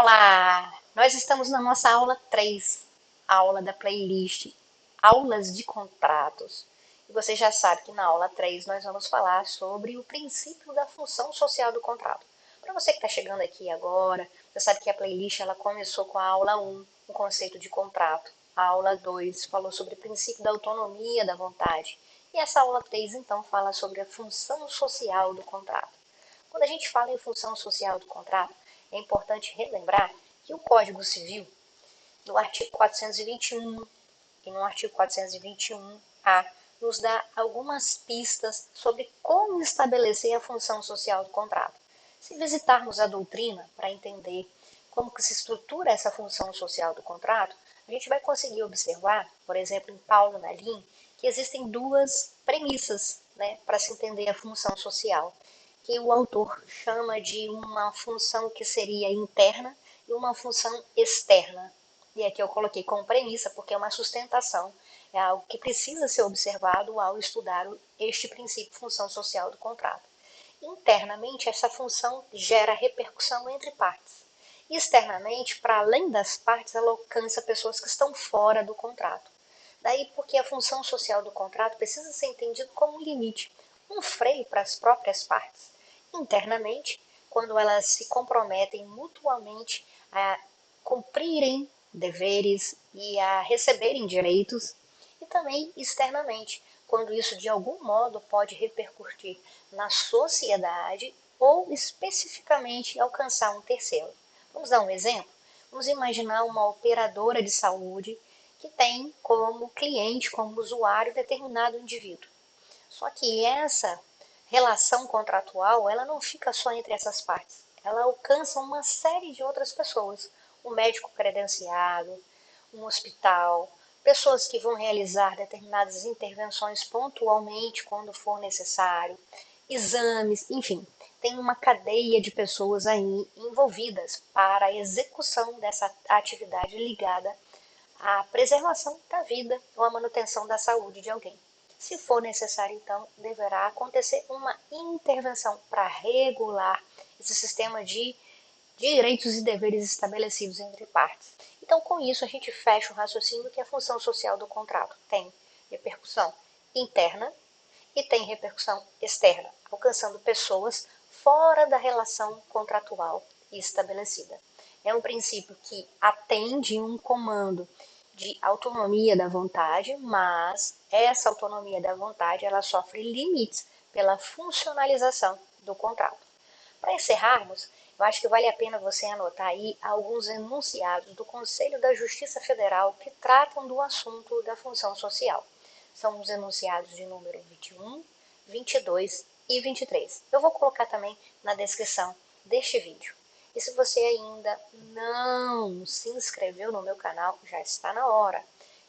Olá! Nós estamos na nossa aula 3, aula da playlist Aulas de Contratos. E você já sabe que na aula 3 nós vamos falar sobre o princípio da função social do contrato. Para você que está chegando aqui agora, você sabe que a playlist ela começou com a aula 1, o conceito de contrato. A aula 2 falou sobre o princípio da autonomia da vontade. E essa aula 3, então, fala sobre a função social do contrato. Quando a gente fala em função social do contrato, é importante relembrar que o Código Civil, no artigo 421 e no artigo 421-A, nos dá algumas pistas sobre como estabelecer a função social do contrato. Se visitarmos a doutrina para entender como que se estrutura essa função social do contrato, a gente vai conseguir observar, por exemplo, em Paulo Nalim, que existem duas premissas, para se entender a função social, que o autor chama de uma função que seria interna e uma função externa. E aqui eu coloquei como premissa porque é uma sustentação, é algo que precisa ser observado ao estudar este princípio função social do contrato. Internamente, essa função gera repercussão entre partes. Externamente, para além das partes, ela alcança pessoas que estão fora do contrato. Daí porque a função social do contrato precisa ser entendida como um limite, um freio para as próprias partes. Internamente, quando elas se comprometem mutuamente a cumprirem deveres e a receberem direitos, e também externamente, quando isso de algum modo pode repercutir na sociedade ou especificamente alcançar um terceiro. Vamos dar um exemplo? Vamos imaginar uma operadora de saúde que tem como cliente, como usuário, determinado indivíduo. Só que essa relação contratual, ela não fica só entre essas partes. Ela alcança uma série de outras pessoas. Um médico credenciado, um hospital, pessoas que vão realizar determinadas intervenções pontualmente quando for necessário, exames, enfim, tem uma cadeia de pessoas aí envolvidas para a execução dessa atividade ligada à preservação da vida ou à manutenção da saúde de alguém. Se for necessário, então, deverá acontecer uma intervenção para regular esse sistema de direitos e deveres estabelecidos entre partes. Então, com isso, a gente fecha o raciocínio que a função social do contrato tem repercussão interna e tem repercussão externa, alcançando pessoas fora da relação contratual estabelecida. É um princípio que atende um comando de autonomia da vontade, mas essa autonomia da vontade ela sofre limites pela funcionalização do contrato. Para encerrarmos, eu acho que vale a pena você anotar aí alguns enunciados do Conselho da Justiça Federal que tratam do assunto da função social. São os enunciados de número 21, 22 e 23. Eu vou colocar também na descrição deste vídeo. E se você ainda não se inscreveu no meu canal, já está na hora.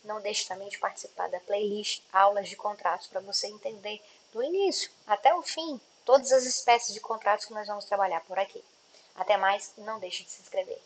Não deixe também de participar da playlist Aulas de Contratos para você entender do início até o fim todas as espécies de contratos que nós vamos trabalhar por aqui. Até mais e não deixe de se inscrever.